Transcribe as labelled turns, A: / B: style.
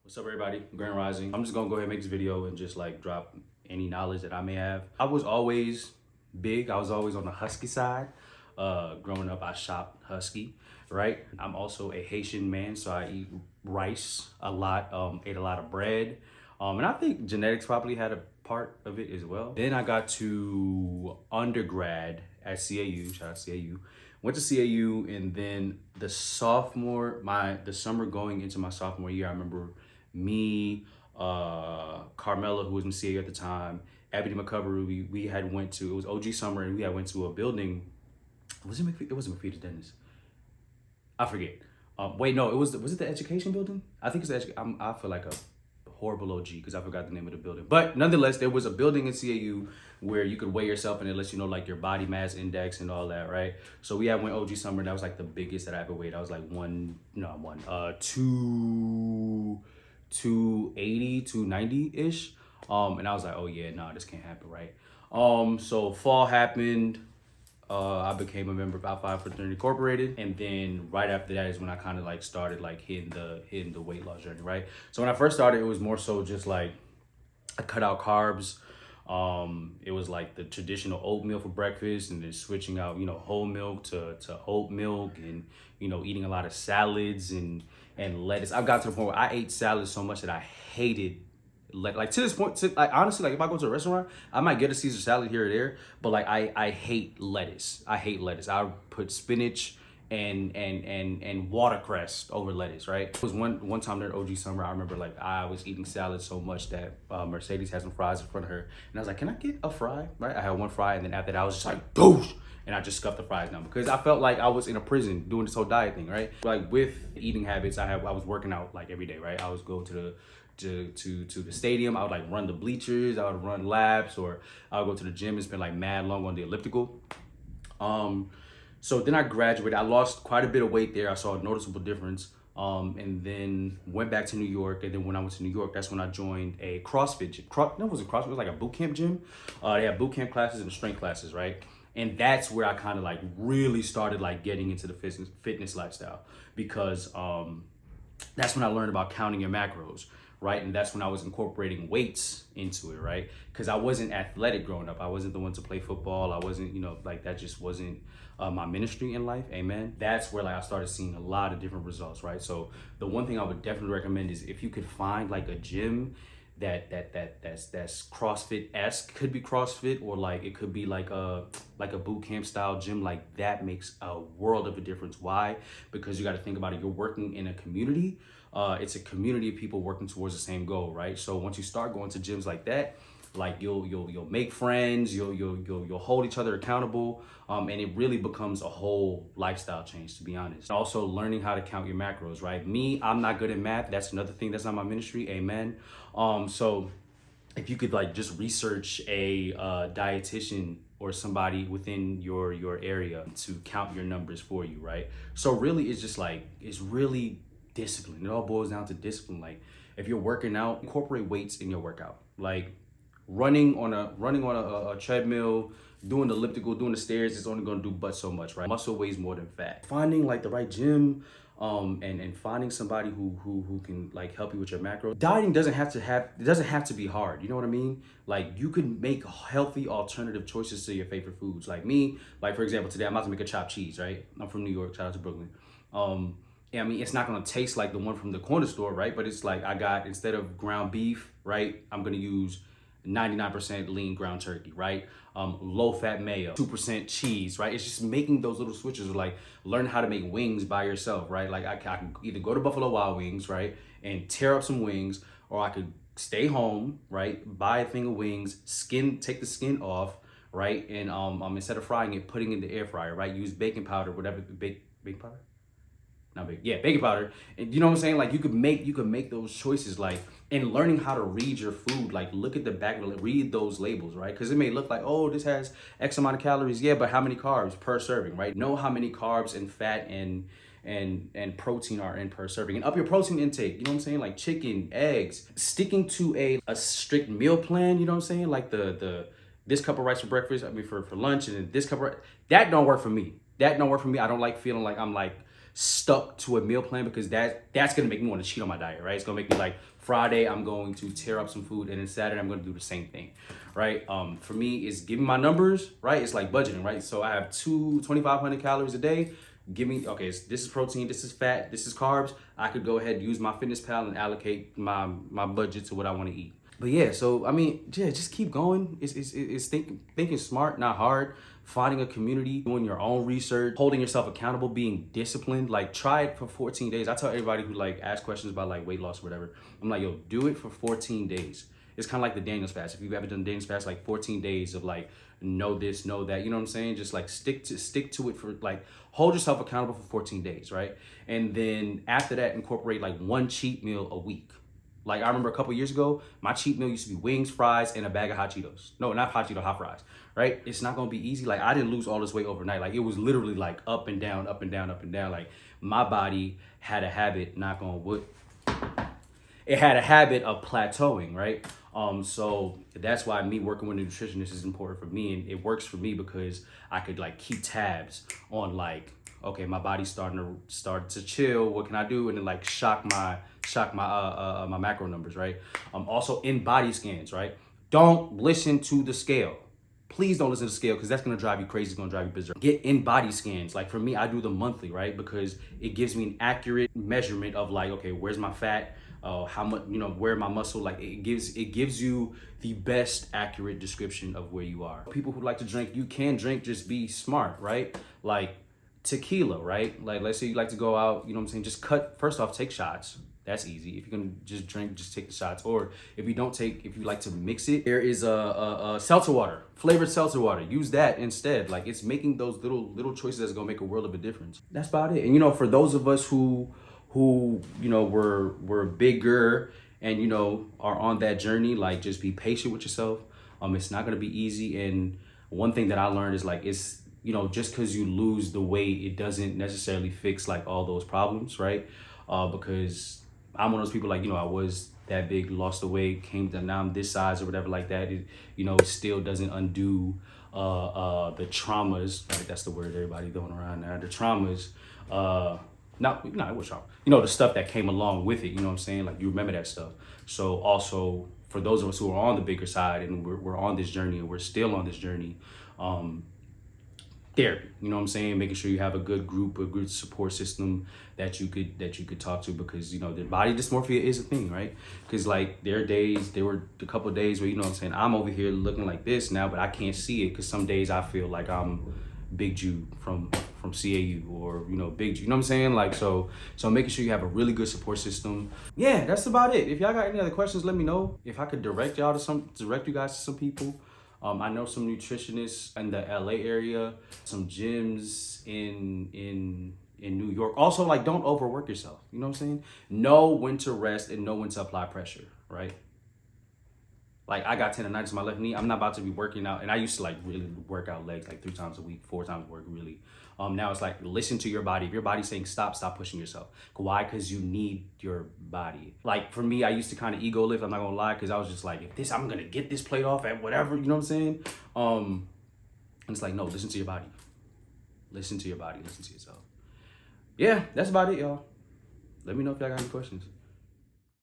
A: What's up, everybody? Grand Rising. I'm just gonna go ahead and make this video and just like drop any knowledge that I may have. I was always big. I was always on the husky side. Growing up, I shopped husky, right? I'm also a Haitian man, so I eat rice a lot. Ate a lot of bread, and I think genetics probably had a part of it as well. Then I got to undergrad at CAU. Shout out CAU. Went to CAU, and then the summer going into my sophomore year, I remember me, Carmela, who was in CAU at the time, Abby McCover, we had went to, it was OG summer, and we had went to a building. Was it McPhee? It wasn't McPheeters Dentist. I forget. Wait, no, was it the education building? I think it's I feel like a horrible OG because I forgot the name of the building. But nonetheless, there was a building in CAU where you could weigh yourself and it lets you know like your body mass index and all that, right? So we had went OG summer, and that was like the biggest that I ever weighed. I was like 280, 290-ish. And I was like, oh yeah, no, this can't happen, right? So fall happened. I became a member of Alpha Fraternity Incorporated, and then right after that is when I kind of like started like hitting the weight loss journey, right? So when I first started, it was more so just like I cut out carbs. It was like the traditional oatmeal for breakfast, and then switching out, whole milk to oat milk, and eating a lot of salads and lettuce. I've got to the point where I ate salads so much that I hated, like to this point, like honestly, like if I go to a restaurant, I might get a Caesar salad here or there, but like I hate lettuce. I hate lettuce. I put spinach and watercress over lettuce, right? It was one time during OG summer, I remember like I was eating salad so much that Mercedes had some fries in front of her, and I was like, can I get a fry? Right? I had one fry, and then after that I was just like, doosh! And I just scuffed the fries down because I felt like I was in a prison doing this whole diet thing, right? Like with eating habits, I was working out like every day, right? I was go to the stadium. I would like run the bleachers. I would run laps, or I would go to the gym and spend like mad long on the elliptical. So then I graduated. I lost quite a bit of weight there. I saw a noticeable difference. And then went back to New York. And then when I went to New York, that's when I joined a CrossFit gym. No, it wasn't CrossFit. It was like a boot camp gym. They had boot camp classes and strength classes, right? And that's where I kind of like really started like getting into the fitness lifestyle, because that's when I learned about counting your macros, right? And that's when I was incorporating weights into it, right? Because I wasn't athletic growing up. I wasn't the one to play football. I wasn't, like that just wasn't my ministry in life. Amen. That's where like I started seeing a lot of different results, right? So the one thing I would definitely recommend is if you could find like a gym that's CrossFit-esque. Could be CrossFit, or like it could be like a boot camp style gym. Like that makes a world of a difference. Why? Because you got to think about it. You're working in a community. It's a community of people working towards the same goal, right? So once you start going to gyms like that, like you'll make friends, you'll hold each other accountable, and it really becomes a whole lifestyle change, to be honest. Also learning how to count your macros, right? Me, I'm not good at math. That's another thing that's not my ministry. Amen. So if you could like just research a dietitian or somebody within your area to count your numbers for you, right? So really it's just like, it's really discipline. It all boils down to discipline. Like if you're working out, incorporate weights in your workout. Like running on a treadmill, doing the elliptical, doing the stairs is only gonna do but so much, right? Muscle weighs more than fat. Finding like the right gym, and finding somebody who can like help you with your macros. Dieting doesn't have to be hard. You know what I mean? Like you can make healthy alternative choices to your favorite foods. Like me, like for example, today I'm about to make a chopped cheese, right? I'm from New York, shout out to Brooklyn. Yeah, I mean, it's not gonna taste like the one from the corner store, right? But it's like I got, instead of ground beef, right, I'm gonna use 99% lean ground turkey, right? Low fat mayo, 2% cheese, right? It's just making those little switches, like learn how to make wings by yourself, right? Like I can either go to Buffalo Wild Wings, right, and tear up some wings, or I could stay home, right, buy a thing of wings, take the skin off, right, and instead of frying it, putting it in the air fryer, right? Use baking powder, whatever, baking powder? Not big, yeah, baking powder. And you know what I'm saying? Like you could make those choices, like, and learning how to read your food, like look at the back, read those labels, right? Because it may look like, oh, this has X amount of calories, yeah, but how many carbs per serving, right? Know how many carbs and fat and protein are in per serving, and up your protein intake. You know what I'm saying? Like chicken, eggs, sticking to a strict meal plan. You know what I'm saying? Like the this cup of rice for breakfast, I mean for lunch, and then this cup of rice. That don't work for me. I don't like feeling like I'm like stuck to a meal plan, because that's gonna make me want to cheat on my diet, right? It's gonna make me like, Friday I'm going to tear up some food, and then Saturday I'm gonna do the same thing, right? For me, it's giving my numbers, right? It's like budgeting, right? So I have 2,500 calories a day. Give me, okay, this is protein, this is fat, this is carbs. I could go ahead and use my fitness pal and allocate my budget to what I want to eat. But yeah, so I mean, yeah, just keep going. It's thinking smart, not hard. Finding a community, doing your own research, holding yourself accountable, being disciplined. Like, try it for 14 days. I tell everybody who like asks questions about like weight loss or whatever, I'm like, yo, do it for 14 days. It's kind of like the Daniel's fast. If you've ever done Daniel's fast, like 14 days of like, know this, know that, you know what I'm saying? Just like stick to it for like, hold yourself accountable for 14 days, right? And then after that, incorporate like one cheat meal a week. Like, I remember a couple years ago, my cheat meal used to be wings, fries, and a bag of hot Cheetos. No, not hot Cheetos, hot fries, right? It's not gonna be easy. Like, I didn't lose all this weight overnight. Like, it was literally like up and down, up and down, up and down. Like, my body had a habit, knock on wood, it had a habit of plateauing, right? So that's why me working with a nutritionist is important for me, and it works for me because I could like keep tabs on like, okay, my body's starting to chill. What can I do? And then like shock my my macro numbers, right? Also in body scans, right? Don't listen to the scale. Please don't listen to the scale, because that's gonna drive you crazy. It's gonna drive you berserk. Get in body scans. Like for me, I do them monthly, right? Because it gives me an accurate measurement of like, okay, where's my fat? How much, you know, where my muscle, like it gives you the best accurate description of where you are. People who like to drink, you can drink, just be smart, right? Like tequila, right? Like, let's say you like to go out, you know what I'm saying? Just first off, take shots. That's easy. If you're gonna just drink, just take the shots. Or if you like to mix it, there is a seltzer water, flavored seltzer water. Use that instead. Like, it's making those little choices that's gonna make a world of a difference. That's about it. And you know, for those of us who you know, we're bigger and you know are on that journey, like just be patient with yourself. It's not gonna be easy. And one thing that I learned is like, it's, you know, just because you lose the weight, it doesn't necessarily fix like all those problems, right? Because I'm one of those people, like, you know, I was that big, lost the weight, came to now I'm this size or whatever like that. It, you know, still doesn't undo the traumas, right? That's the word everybody throwing around now. The traumas, it was trauma. You know, the stuff that came along with it, you know what I'm saying? Like, you remember that stuff. So also, for those of us who are on the bigger side and we're on this journey, and we're still on this journey, therapy, you know what I'm saying? Making sure you have a good group, a good support system that you could talk to, because you know, the body dysmorphia is a thing, right? Because like there were a couple of days where, you know what I'm saying, I'm over here looking like this now, but I can't see it, because some days I feel like I'm Big Jude from CAU, or you know, Big Jude, you know what I'm saying? Like, so making sure you have a really good support system. Yeah, that's about it. If y'all got any other questions, let me know. If I could direct you guys to some people. I know some nutritionists in the LA area, some gyms in New York. Also, like, don't overwork yourself. You know what I'm saying? Know when to rest and know when to apply pressure, right? Like, I got tendonitis in my left knee. I'm not about to be working out. And I used to like really work out legs like 3 times a week, 4 times a week, really. Now it's like, listen to your body. If your body's saying stop pushing yourself. Why? Because you need your body. Like for me, I used to kind of ego lift, I'm not gonna lie, because I was just like, I'm gonna get this plate off at whatever, you know what I'm saying? And it's like, no, listen to your body. Listen to your body, listen to yourself. Yeah, that's about it, y'all. Let me know if y'all got any questions.